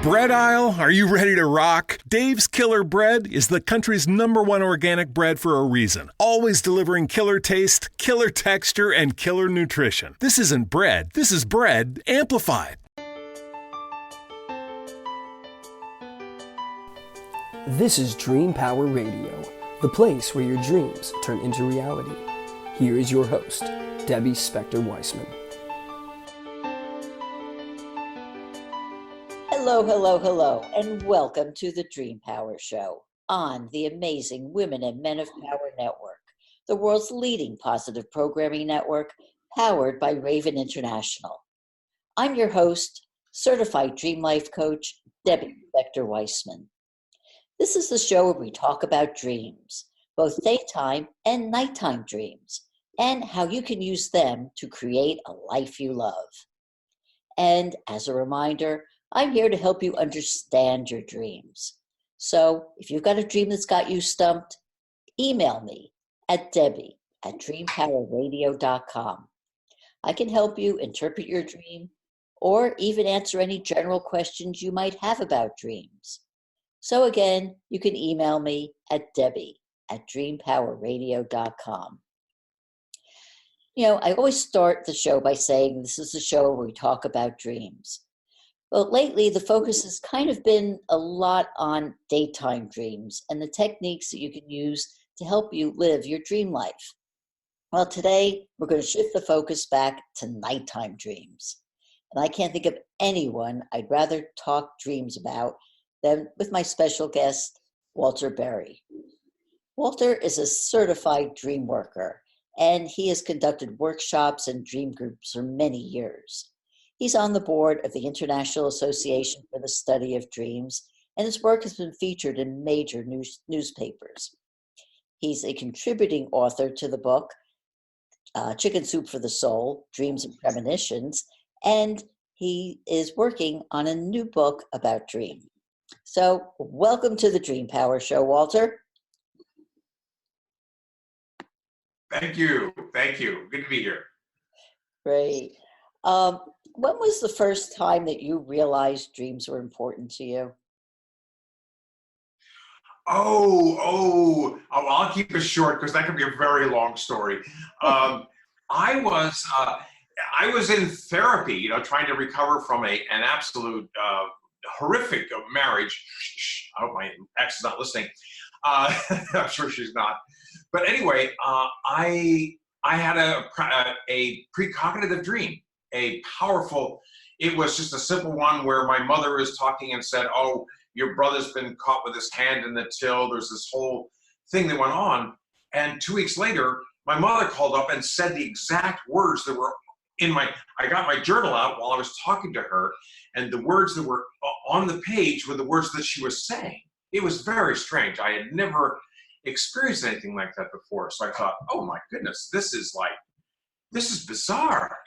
Bread aisle, are you ready to rock? Dave's Killer Bread is the country's #1 organic bread for a reason. Always delivering killer taste, killer texture, and killer nutrition. This isn't bread, this is bread amplified. This is Dream Power Radio, the place where your dreams turn into reality. Here is your host, Debbie Spector-Weissman. Hello, and welcome to the Dream Power Show on the amazing Women and Men of Power Network, the world's leading positive programming network powered by Raven International. I'm your host, certified dream life coach, Debbie Spector-Weissman. This is the show where we talk about dreams, both daytime and nighttime dreams, and how you can use them to create a life you love. And as a reminder, I'm here to help you understand your dreams. So if you've got a dream that's got you stumped, email me at debbie@dreampowerradio.com. I can help you interpret your dream or even answer any general questions you might have about dreams. So again, you can email me at debbie@dreampowerradio.com. You know, I always start the show by saying this is the show where we talk about dreams. Well, lately, the focus has kind of been a lot on daytime dreams and the techniques that you can use to help you live your dream life. Well, today, we're going to shift the focus back to nighttime dreams. And I can't think of anyone I'd rather talk dreams about than with my special guest, Walter Berry. Walter is a certified dream worker, and he has conducted workshops and dream groups for many years. He's on the board of the International Association for the Study of Dreams, and his work has been featured in major newspapers. He's a contributing author to the book, Chicken Soup for the Soul, Dreams and Premonitions, and he is working on a new book about dreams. So welcome to the Dream Power Show, Walter. Thank you. Good to be here. Great. When was the first time that you realized dreams were important to you? I'll keep it short because that could be a very long story. I was in therapy, trying to recover from an absolute horrific marriage. I hope my ex is not listening. I'm sure she's not. But anyway, I had a precognitive dream. It was just a simple one where my mother was talking and said, "Oh, your brother's been caught with his hand in the till." There's this whole thing that went on. And 2 weeks later, my mother called up and said the exact words that were I got my journal out while I was talking to her, and the words that were on the page were the words that she was saying. It was very strange. I had never experienced anything like that before. So I thought, oh my goodness, this is bizarre.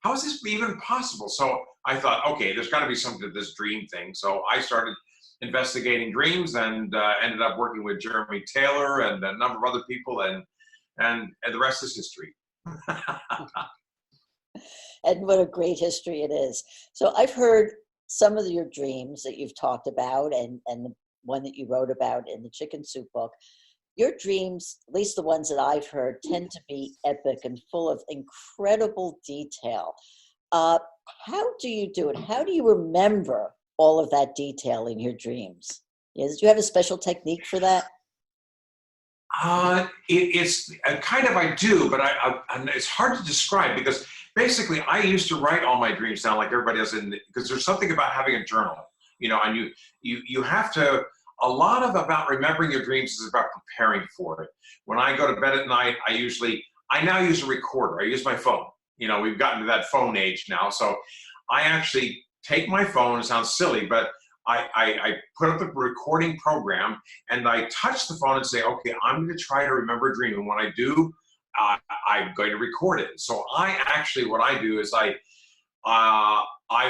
How is this even possible? So I thought, okay, there's got to be something to this dream thing. So I started investigating dreams and ended up working with Jeremy Taylor and a number of other people, and the rest is history. And what a great history it is. So I've heard some of your dreams that you've talked about and the one that you wrote about in the Chicken Soup book. Your dreams, at least the ones that I've heard, tend to be epic and full of incredible detail. How do you do it? How do you remember all of that detail in your dreams? Did you have a special technique for that? It's kind of I do, but it's hard to describe because basically I used to write all my dreams down like everybody else, because there's something about having a journal, and you have to. A lot about remembering your dreams is about preparing for it. When I go to bed at night, I now use a recorder. I use my phone. We've gotten to that phone age now. So I actually take my phone. It sounds silly, but I put up the recording program and I touch the phone and say, okay, I'm going to try to remember a dream. And when I do, I'm going to record it. So what I do is I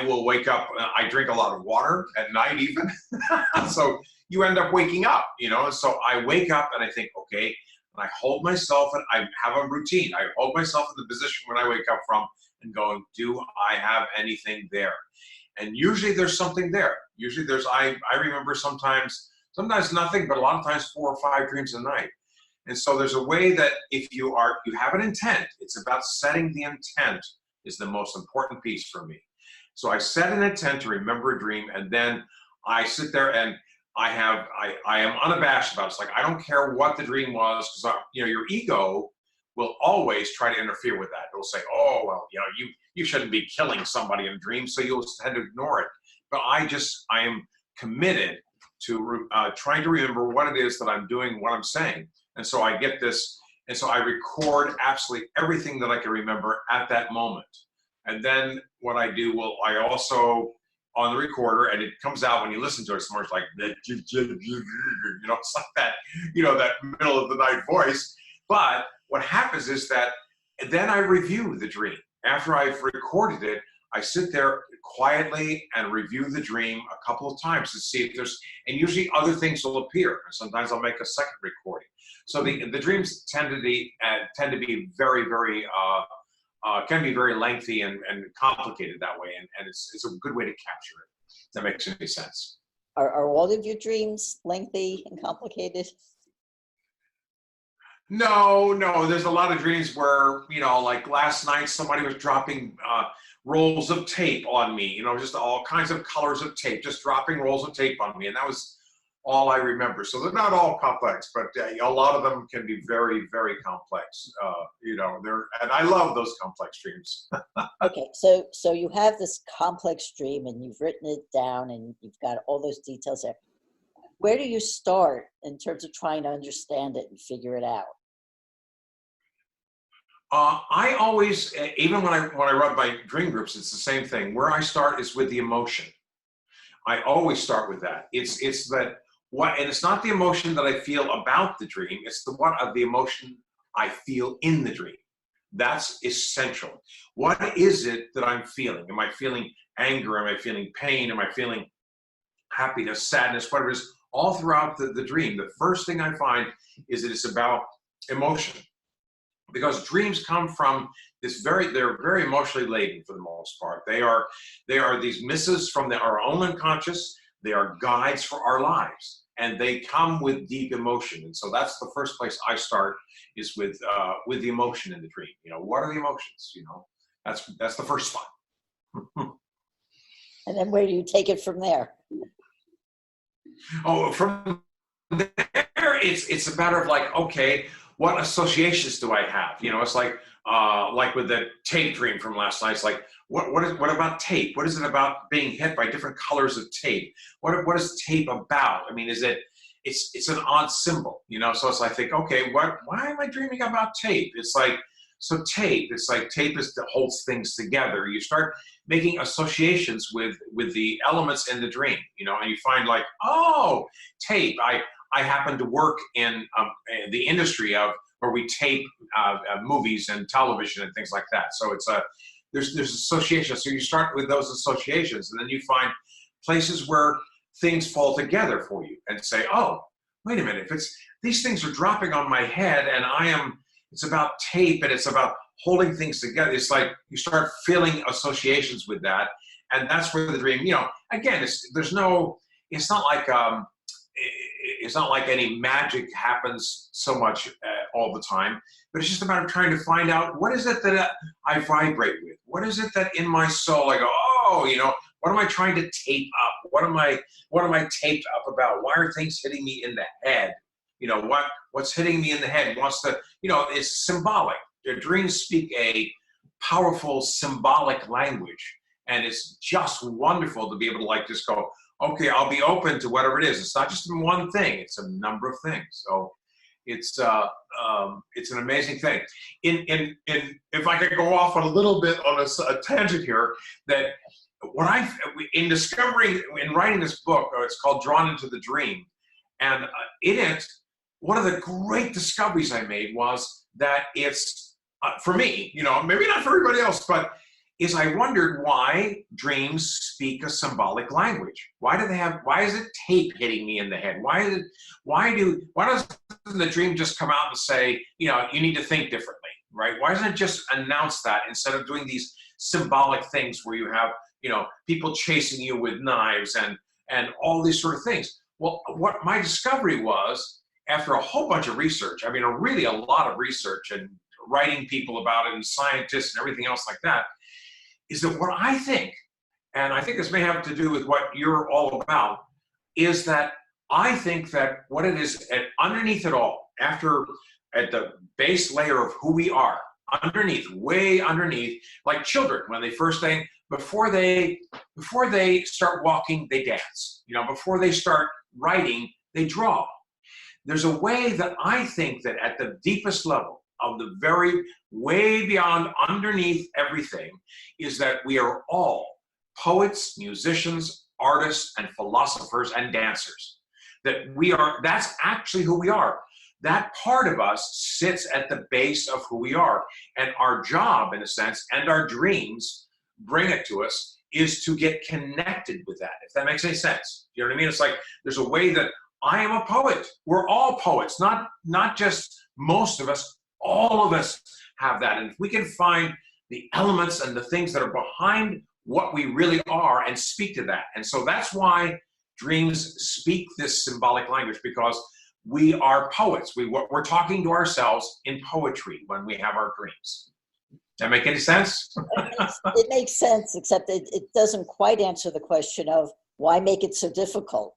will wake up. I drink a lot of water at night even. So you end up waking up, So I wake up and I think, okay, and I hold myself, and I have a routine. I hold myself in the position when I wake up from and going, do I have anything there? And usually there's something there. Usually I remember sometimes nothing, but a lot of times 4 or 5 dreams a night. And so there's a way that if you have an intent, it's about setting the intent is the most important piece for me. So I set an intent to remember a dream, and then I sit there and I am unabashed about it. It's like, I don't care what the dream was, because your ego will always try to interfere with that. It'll say, oh, well, you shouldn't be killing somebody in a dream, so you'll tend to ignore it. But I am committed to trying to remember what it is that I'm doing, what I'm saying. And so I get this, and so I record absolutely everything that I can remember at that moment. And then what I do, I also, on the recorder, and it comes out when you listen to it, it's more like, it's like that, that middle of the night voice. But what happens is that then I review the dream. After I've recorded it, I sit there quietly and review the dream a couple of times to see if and usually other things will appear. And sometimes I'll make a second recording. So the dreams tend to be very, very, can be very lengthy and complicated that way. And it's a good way to capture it. If that makes any sense. Are all of your dreams lengthy and complicated? No. There's a lot of dreams where, like last night, somebody was dropping rolls of tape on me, just all kinds of colors of tape, just dropping rolls of tape on me. And that was all I remember. So they're not all complex, but a lot of them can be very, very complex. And I love those complex dreams. Okay, so you have this complex dream and you've written it down and you've got all those details there. Where do you start in terms of trying to understand it and figure it out? I always, even when I run my dream groups, it's the same thing. Where I start is with the emotion. I always start with that. It's that and it's not the emotion that I feel about the dream. It's the emotion I feel in the dream. That's essential. What is it that I'm feeling? Am I feeling anger? Am I feeling pain? Am I feeling happiness, sadness, whatever it is? All throughout the dream, the first thing I find is that it's about emotion. Because dreams come from they're very emotionally laden for the most part. They are these missives from our own unconscious. They are guides for our lives, and they come with deep emotion. And so that's the first place I start, is with the emotion in the dream. What are the emotions? That's the first spot. And then where do you take it from there? Oh, from there, it's a matter of like, okay, what associations do I have? It's like with the tape dream from last night. It's like, what about tape? What is it about being hit by different colors of tape? What is tape about? I mean, it's an odd symbol, So it's like, I think, okay, why am I dreaming about tape? It's like, so tape. It's like tape holds things together. You start making associations with the elements in the dream, and you find like, oh, tape. I happen to work in the industry where we tape movies and television and things like that. So there's associations. So you start with those associations, and then you find places where things fall together for you, and say, oh, wait a minute, if these things are dropping on my head, and it's about tape, and it's about holding things together. It's like you start feeling associations with that, and that's where the dream. Again, it's not like any magic happens so much all the time, but it's just a matter of trying to find out, what is it that I vibrate with? What is it that in my soul I go, oh, what am I trying to tape up? What am I taped up about? Why are things hitting me in the head? What's hitting me in the head wants to, it's symbolic. The dreams speak a powerful symbolic language, and it's just wonderful to be able to just go, okay, I'll be open to whatever it is. It's not just one thing; it's a number of things. So it's an amazing thing. If I could go off on a little bit on a tangent here, that in writing this book, it's called Drawn into the Dream, and in it, one of the great discoveries I made was that it's for me, maybe not for everybody else, but I wondered why dreams speak a symbolic language. Why is it tape hitting me in the head? Why doesn't the dream just come out and say, you need to think differently, right? Why doesn't it just announce that instead of doing these symbolic things where you have people chasing you with knives and all these sort of things. Well, what my discovery was, after a whole bunch of research, I mean, really a lot of research and writing people about it and scientists and everything else like that, is that what I think, and I think this may have to do with what you're all about, is that I think that what it is underneath it all, at the base layer of who we are, way underneath, like children, when they first thing, before they start walking, they dance. Before they start writing, they draw. There's a way that I think that at the deepest level of the very way beyond underneath everything is that we are all poets, musicians, artists, and philosophers and dancers. That's actually who we are. That part of us sits at the base of who we are. And our job, in a sense, and our dreams bring it to us, is to get connected with that, if that makes any sense. You know what I mean? It's like there's a way that I am a poet. We're all poets, not just most of us, all of us have that. And if we can find the elements and the things that are behind what we really are and speak to that. And so that's why dreams speak this symbolic language, because we are poets. We're talking to ourselves in poetry when we have our dreams. Does that make any sense? It makes sense, except it doesn't quite answer the question of why make it so difficult.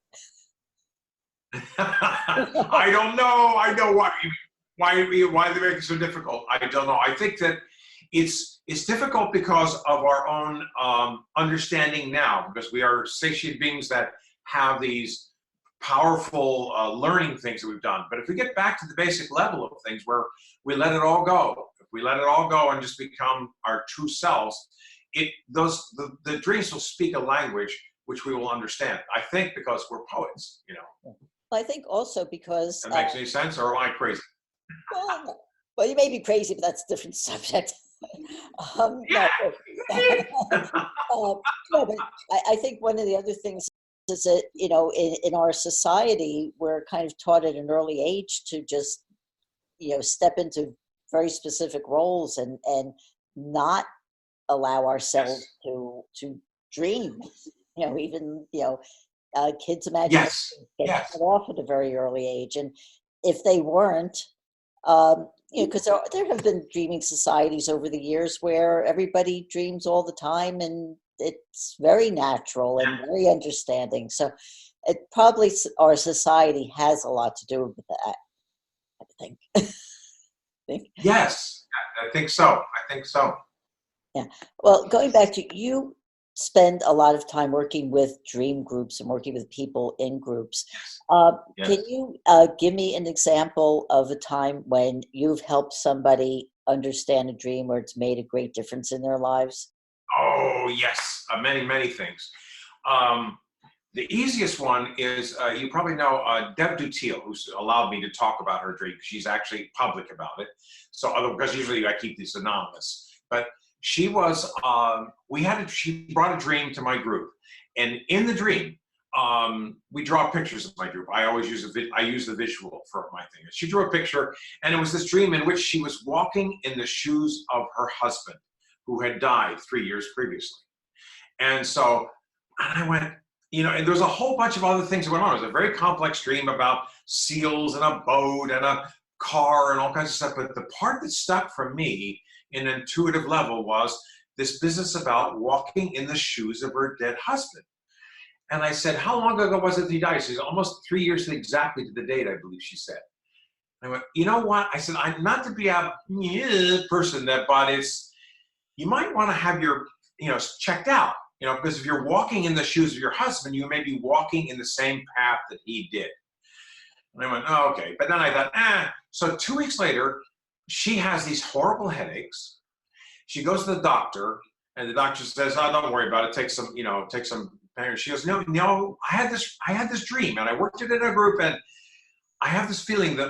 I don't know. I know why they make it so difficult. I don't know. I think that it's difficult because of our own understanding now, because we are satiated beings that have these powerful learning things that we've done. But if we get back to the basic level of things where we let it all go, if we let it all go and just become our true selves, the dreams will speak a language which we will understand. I think because we're poets, I think also because... That makes any sense, or am I crazy? Well, you may be crazy, but that's a different subject. Yeah. No, but I think one of the other things is that, in our society, we're kind of taught at an early age to just, step into very specific roles and not allow ourselves to dream. Even kids' imagination get cut off at a very early age, and if they weren't, because there have been dreaming societies over the years where everybody dreams all the time, and it's very natural and very understanding. So it probably, our society has a lot to do with that, I think. Yes, I think so. Yeah. Well, going back to, you spend a lot of time working with dream groups and working with people in groups. Yes. Can you give me an example of a time when you've helped somebody understand a dream where it's made a great difference in their lives? Oh, yes. Many, many things. The easiest one is, you probably know Deb Dutille, who's allowed me to talk about her dream. She's actually public about it. So, because usually I keep these anonymous. But she was, she brought a dream to my group. And in the dream, we draw pictures of my group. I always use the visual for my thing. She drew a picture, and it was this dream in which she was walking in the shoes of her husband, who had died 3 years previously. And so, and I went, and there was a whole bunch of other things that went on. It was a very complex dream about seals and a boat and a car and all kinds of stuff. But the part that stuck for me in an intuitive level was this business about walking in the shoes of her dead husband. And I said, how long ago was it that he died? She said, almost 3 years exactly to the date, I believe she said. And I went, you know what? I said, I'm not to be a person but you might want to have your, checked out, because if you're walking in the shoes of your husband, you may be walking in the same path that he did. And I went, oh, okay. But then I thought, So 2 weeks later, she has these horrible headaches. She goes to the doctor, and the doctor says, oh, don't worry about it. Take some pain. She goes, no, I had this dream, and I worked it in a group, and I have this feeling that,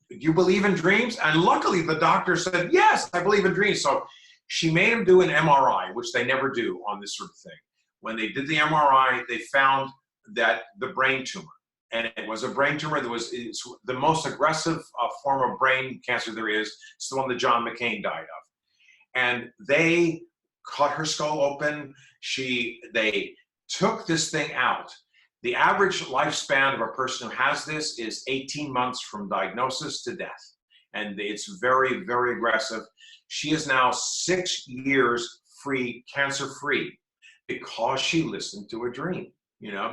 do you believe in dreams? And luckily, the doctor said, yes, I believe in dreams. So she made him do an MRI, which they never do on this sort of thing. When they did the MRI, they found that the brain tumor, and it was a brain tumor it's the most aggressive form of brain cancer there is. It's the one that John McCain died of. And they cut her skull open. They took this thing out. The average lifespan of a person who has this is 18 months from diagnosis to death. And it's very, very aggressive. She is now 6 years free, cancer-free, because she listened to a dream,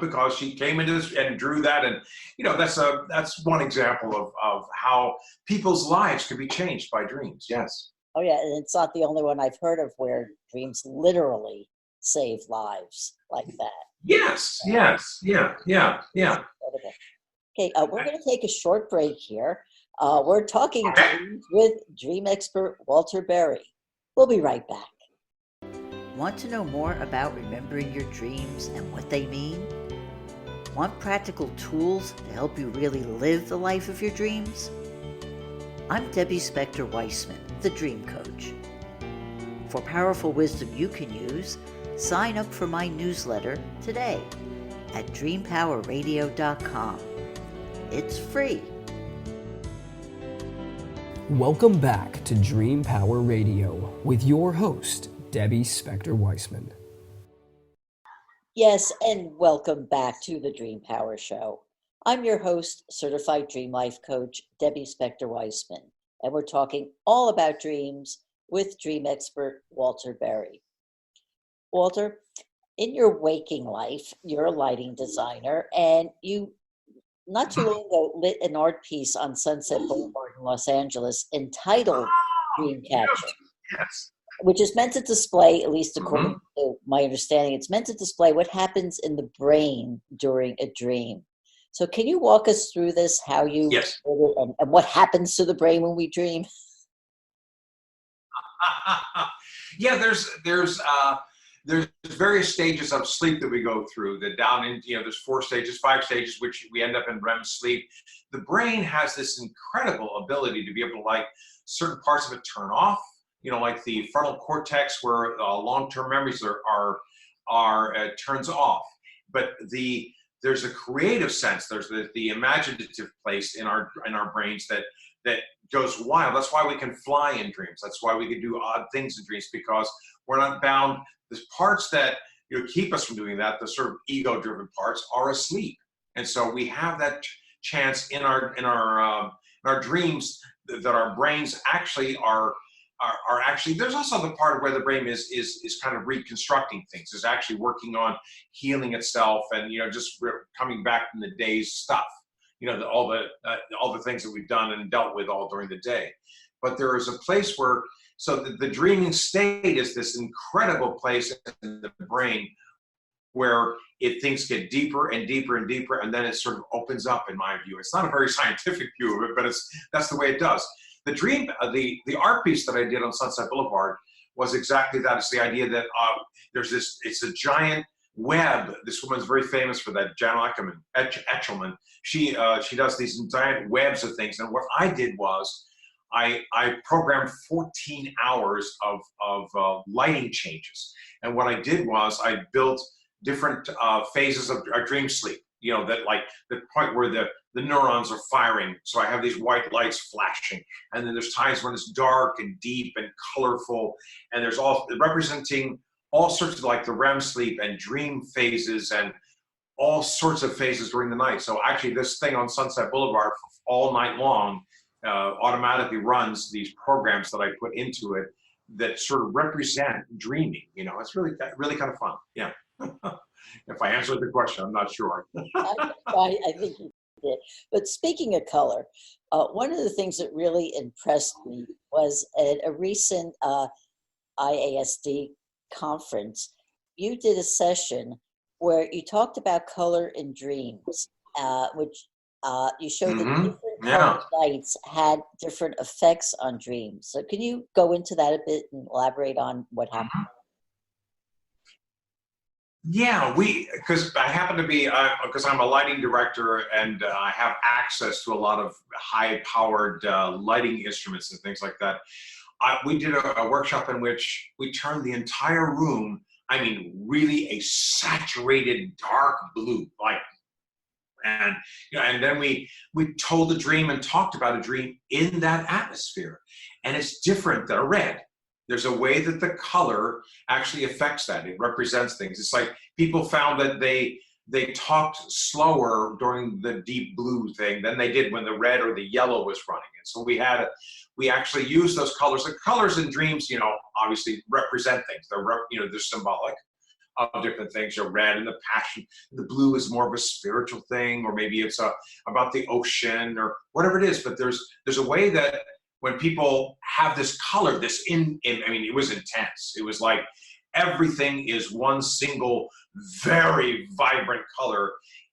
because she came into this and drew that. And, that's one example of how people's lives can be changed by dreams. Yes. Oh, yeah. And it's not the only one I've heard of where dreams literally save lives like that. Yes. Yes. Yeah. Okay. We're going to take a short break here. We're talking dreams with dream expert Walter Berry. We'll be right back. Want to know more about remembering your dreams and what they mean? Want practical tools to help you really live the life of your dreams? I'm Debbie Spector-Weissman, the Dream Coach. For powerful wisdom you can use, sign up for my newsletter today at dreampowerradio.com. It's free. Welcome back to Dream Power Radio with your host, Debbie Spector-Weissman. Yes, and welcome back to the Dream Power Show. I'm your host, certified dream life coach, Debbie Spector-Weissman, and we're talking all about dreams with dream expert Walter Berry. Walter, in your waking life, you're a lighting designer, and you not too long ago lit an art piece on Sunset Boulevard in Los Angeles entitled Dreamcatcher. Yes. Which is meant to display, at least according to my understanding, it's meant to display what happens in the brain during a dream. So can you walk us through this, how you Yes. and what happens to the brain when we dream? Yeah, there's various stages of sleep that we go through. There's 4 stages, 5 stages, which we end up in REM sleep. The brain has this incredible ability to be able to, like, certain parts of it turn off. Like the frontal cortex, where long-term memories are turns off. But there's a creative sense. There's the imaginative place in our brains that goes wild. That's why we can fly in dreams. That's why we can do odd things in dreams, because we're not bound. There's parts that keep us from doing that. The sort of ego-driven parts are asleep, and so we have that chance in our dreams that our brains actually are actually. There's also the part where the brain is kind of reconstructing things, is actually working on healing itself, and just coming back from the day's stuff. All the things that we've done and dealt with all during the day. But there is a place where, so the dreaming state is this incredible place in the brain where things get deeper and deeper and deeper, and then it sort of opens up, in my view. It's not a very scientific view of it, but that's the way it does. The dream, the art piece that I did on Sunset Boulevard was exactly that. It's the idea that it's a giant web. This woman's very famous for that, Janet Etchelman. She does these giant webs of things. And what I did was I programmed 14 hours of lighting changes. And what I did was I built different phases of our dream sleep, that, like, the point where the neurons are firing. So I have these white lights flashing. And then there's times when it's dark and deep and colorful. And there's all representing all sorts of, like, the REM sleep and dream phases and all sorts of phases during the night. So actually this thing on Sunset Boulevard all night long automatically runs these programs that I put into it that sort of represent dreaming. It's really kind of fun. Yeah. If I answered the question, I'm not sure. I think you did. But speaking of color, one of the things that really impressed me was at a recent IASD conference, you did a session where you talked about color in dreams, which you showed that different colored lights had different effects on dreams. So can you go into that a bit and elaborate on what happened? Yeah, because I happen to be, because I'm a lighting director and I have access to a lot of high-powered lighting instruments and things like that. We did a workshop in which we turned the entire room, really a saturated dark blue, and then we told the dream and talked about a dream in that atmosphere, and it's different than a red. there's a way that the color actually affects that. It represents things. It's like people found that they talked slower during the deep blue thing than they did when the red or the yellow was running. And so we actually use those colors. The colors in dreams, obviously represent things. They're symbolic of different things. Your red and the passion. The blue is more of a spiritual thing, or maybe it's about the ocean or whatever it is. But there's a way that when people have this color, it was intense. It was like everything is one single, very vibrant color.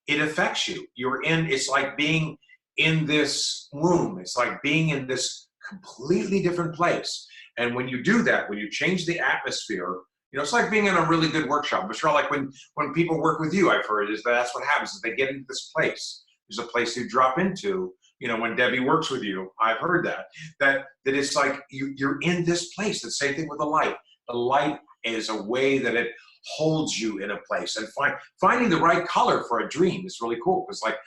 It affects you. It's like being in this womb. It's like being in this completely different place. And when you do that, when you change the atmosphere, it's like being in a really good workshop. It's sort of like when people work with you, I've heard, that's what happens, is they get into this place. There's a place you drop into, when Debbie works with you. I've heard that it's like you're in this place. The same thing with the light. The light is a way that it holds you in a place. And finding the right color for a dream is really cool. It's like,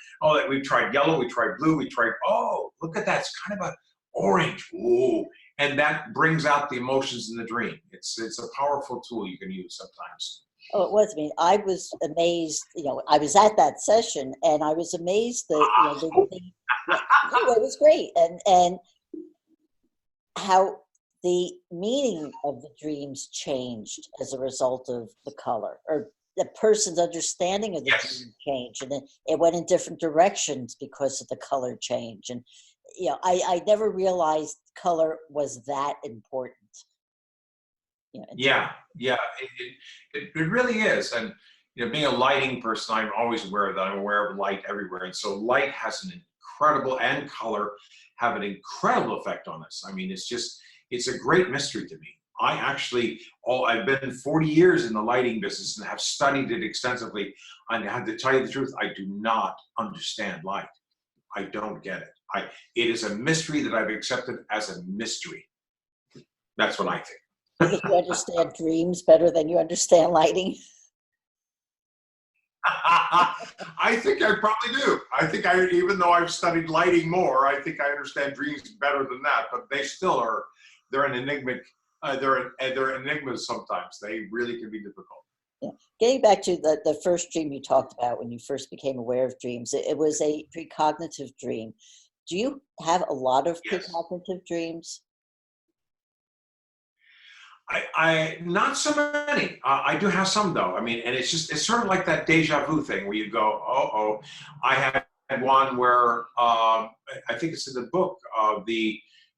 we've tried yellow, we tried blue, look at that. It's kind of a orange. Ooh. And that brings out the emotions in the dream. It's a powerful tool you can use sometimes. Oh, it was. I was amazed. I was at that session, and I was amazed that it was great, and how the meaning of the dreams changed as a result of the color, or the person's understanding of the dream changed, and then it went in different directions because of the color change. And I never realized color was that important. Yeah, it really is. And being a lighting person, I'm always aware of that. I'm aware of light everywhere, and so light has an incredible, and color have an incredible effect on us. It's a great mystery to me. I've been 40 years in the lighting business and have studied it extensively. And I have to tell you the truth, I do not understand light. I don't get it. It is a mystery that I've accepted as a mystery. That's what I think. I think you understand dreams better than you understand lighting. I think I probably do. I think even though I've studied lighting more, I think I understand dreams better than that. But they still are. They're an enigma. They're enigmas sometimes. They really can be difficult. Yeah. Getting back to the first dream you talked about when you first became aware of dreams, it was a precognitive dream. Do you have a lot of precognitive dreams? I not so many. I do have some though. And it's sort of like that deja vu thing where you go, I had one where I think it's in the book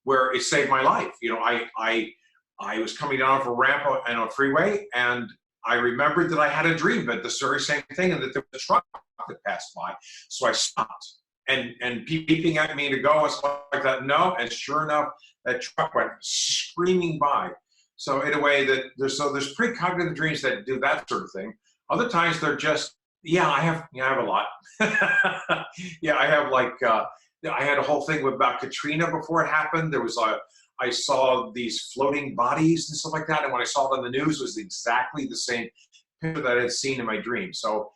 where it saved my life. I was coming down off a ramp on a freeway, and I remembered that I had a dream, but the very same thing, and that there was a truck that passed by. So I stopped, and peeping at me to go, I was like that. No, and sure enough, that truck went screaming by. So in a way that there's precognitive dreams that do that sort of thing. Other times they're just, I have a lot. I have I had a whole thing about Katrina before it happened. I saw these floating bodies and stuff like that. And when I saw it on the news, it was exactly the same picture that I had seen in my dream. So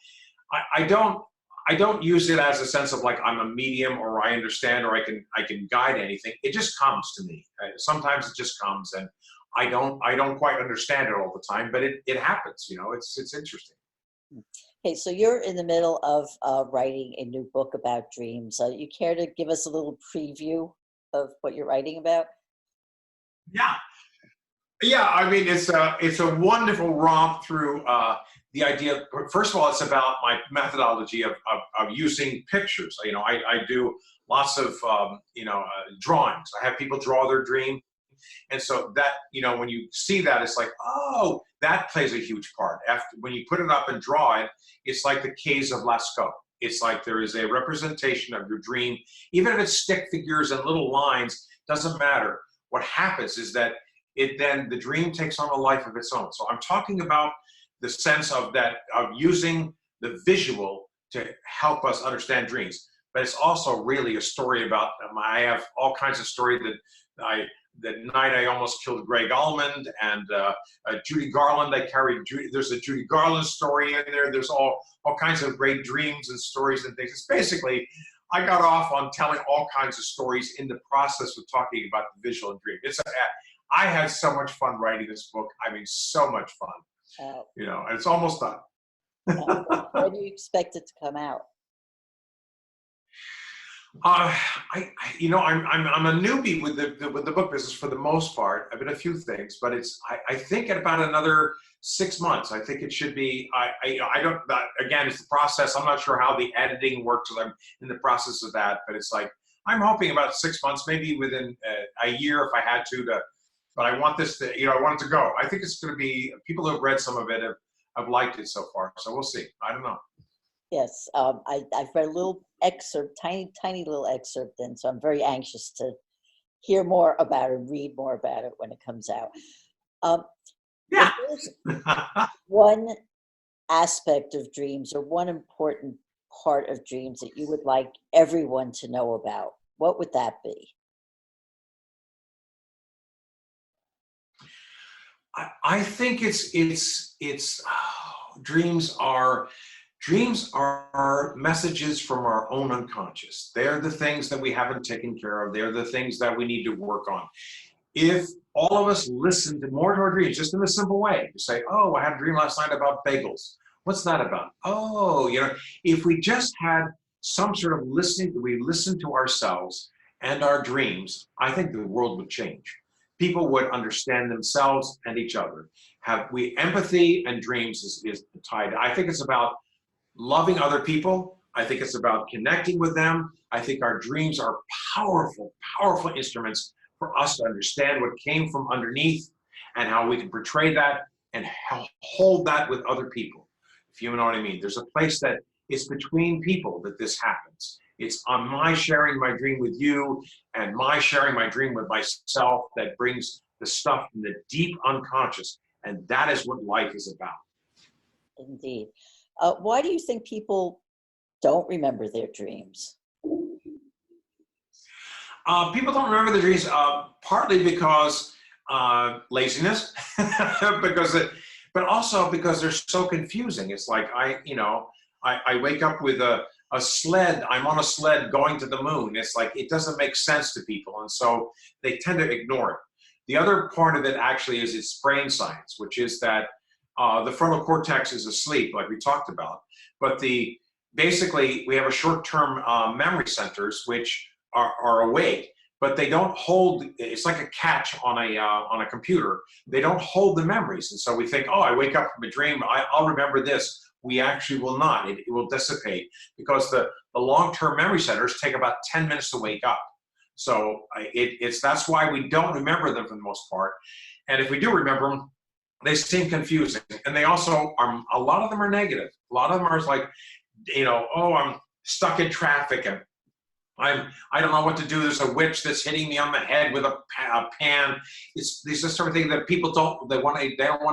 I don't use it as a sense of like I'm a medium or I understand or I can guide anything. It just comes to me. Sometimes it just comes, and I don't quite understand it all the time, but it happens. It's interesting. Okay, so you're in the middle of writing a new book about dreams. You care to give us a little preview of what you're writing about? Yeah. It's a wonderful romp through the idea. First of all, it's about my methodology of using pictures. I do lots of drawings. I have people draw their dream. And so that, when you see that, it's like, oh, that plays a huge part. When you put it up and draw it, it's like the caves of Lascaux. It's like there is a representation of your dream. Even if it's stick figures and little lines, doesn't matter. What happens is that the dream takes on a life of its own. So I'm talking about the sense of using the visual to help us understand dreams. But it's also really a story about, I have all kinds of story that night I almost killed Greg Allman and Judy Garland. There's a Judy Garland story in there. There's all kinds of great dreams and stories and things. It's basically, I got off on telling all kinds of stories in the process of talking about the visual and dream. I had so much fun writing this book. I mean, so much fun. And it's almost done. When do you expect it to come out? I'm a newbie with the book business for the most part. I've been a few things, but I think at about another 6 months. I think it should be. I don't. Again, it's the process. I'm not sure how the editing works. I'm in the process of that, but it's like I'm hoping about 6 months, maybe within a year if I had to. But I want this to. I want it to go. I think it's going to be. People who have read some of it have liked it so far. So we'll see. I don't know. Yes, I've read a little excerpt, tiny little excerpt, and so I'm very anxious to hear more about it, read more about it when it comes out. Yeah. One aspect of dreams, or one important part of dreams that you would like everyone to know about, what would that be? I think dreams are messages from our own unconscious. They're the things that we haven't taken care of. They're the things that we need to work on. If all of us listened more to our dreams, just in a simple way, to say, oh, I had a dream last night about bagels. What's that about? Oh, if we just had some sort of listening, we listen to ourselves and our dreams, I think the world would change. People would understand themselves and each other. Empathy and dreams is tied. I think it's about loving other people. I think it's about connecting with them. I think our dreams are powerful, powerful instruments for us to understand what came from underneath and how we can portray that and hold that with other people. If you know what I mean. There's a place that it's between people that this happens. It's on my sharing my dream with you and my sharing my dream with myself that brings the stuff from the deep unconscious. And that is what life is about. Indeed. Why do you think people don't remember their dreams? People don't remember their dreams partly because laziness, but also because they're so confusing. It's like I wake up with a sled. I'm on a sled going to the moon. It's like it doesn't make sense to people, and so they tend to ignore it. The other part of it actually is its brain science, which is that the frontal cortex is asleep, like we talked about, but basically we have a short-term memory centers which are awake, but they don't hold. It's like a catch on a computer. They don't hold the memories, and so we think, oh, I wake up from a dream, I'll remember this. We actually will not. It will dissipate because the long-term memory centers take about 10 minutes to wake up. So that's why we don't remember them for the most part. And if we do remember them, they seem confusing. And they also are, a lot of them are negative. A lot of them are like, oh, I'm stuck in traffic and I don't know what to do. There's a witch that's hitting me on the head with a pan. These are sort of things that people they don't want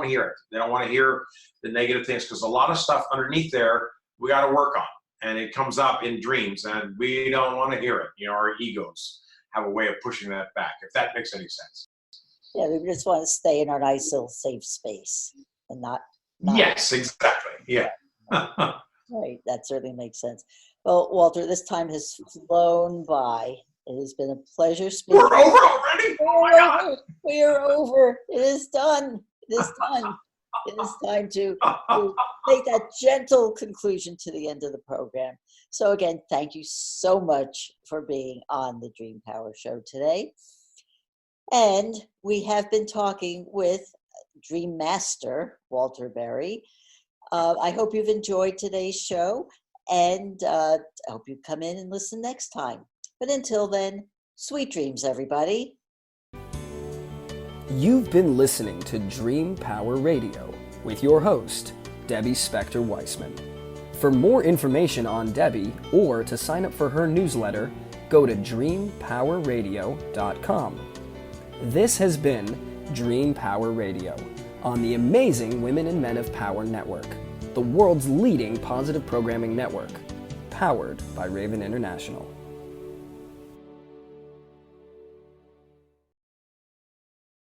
to hear it. They don't want to hear the negative things because a lot of stuff underneath there we got to work on, and it comes up in dreams, and we don't want to hear it. Our egos have a way of pushing that back. If that makes any sense. Yeah, we just want to stay in our nice little safe space and not Yes, exactly. Yeah. Right. That certainly makes sense. Well, Walter, this time has flown by. It has been a pleasure speaking. We're over already? Oh my God. We are over. It is done. It is done. It is time to make that gentle conclusion to the end of the program. So again, thank you so much for being on the Dream Power Show today. And we have been talking with Dream Master, Walter Berry. I hope you've enjoyed today's show, and I hope you come in and listen next time. But until then, sweet dreams, everybody. You've been listening to Dream Power Radio with your host, Debbie Spector-Weissman. For more information on Debbie or to sign up for her newsletter, go to dreampowerradio.com. This has been Dream Power Radio on the amazing Women and Men of Power Network, the world's leading positive programming network, powered by Raven International.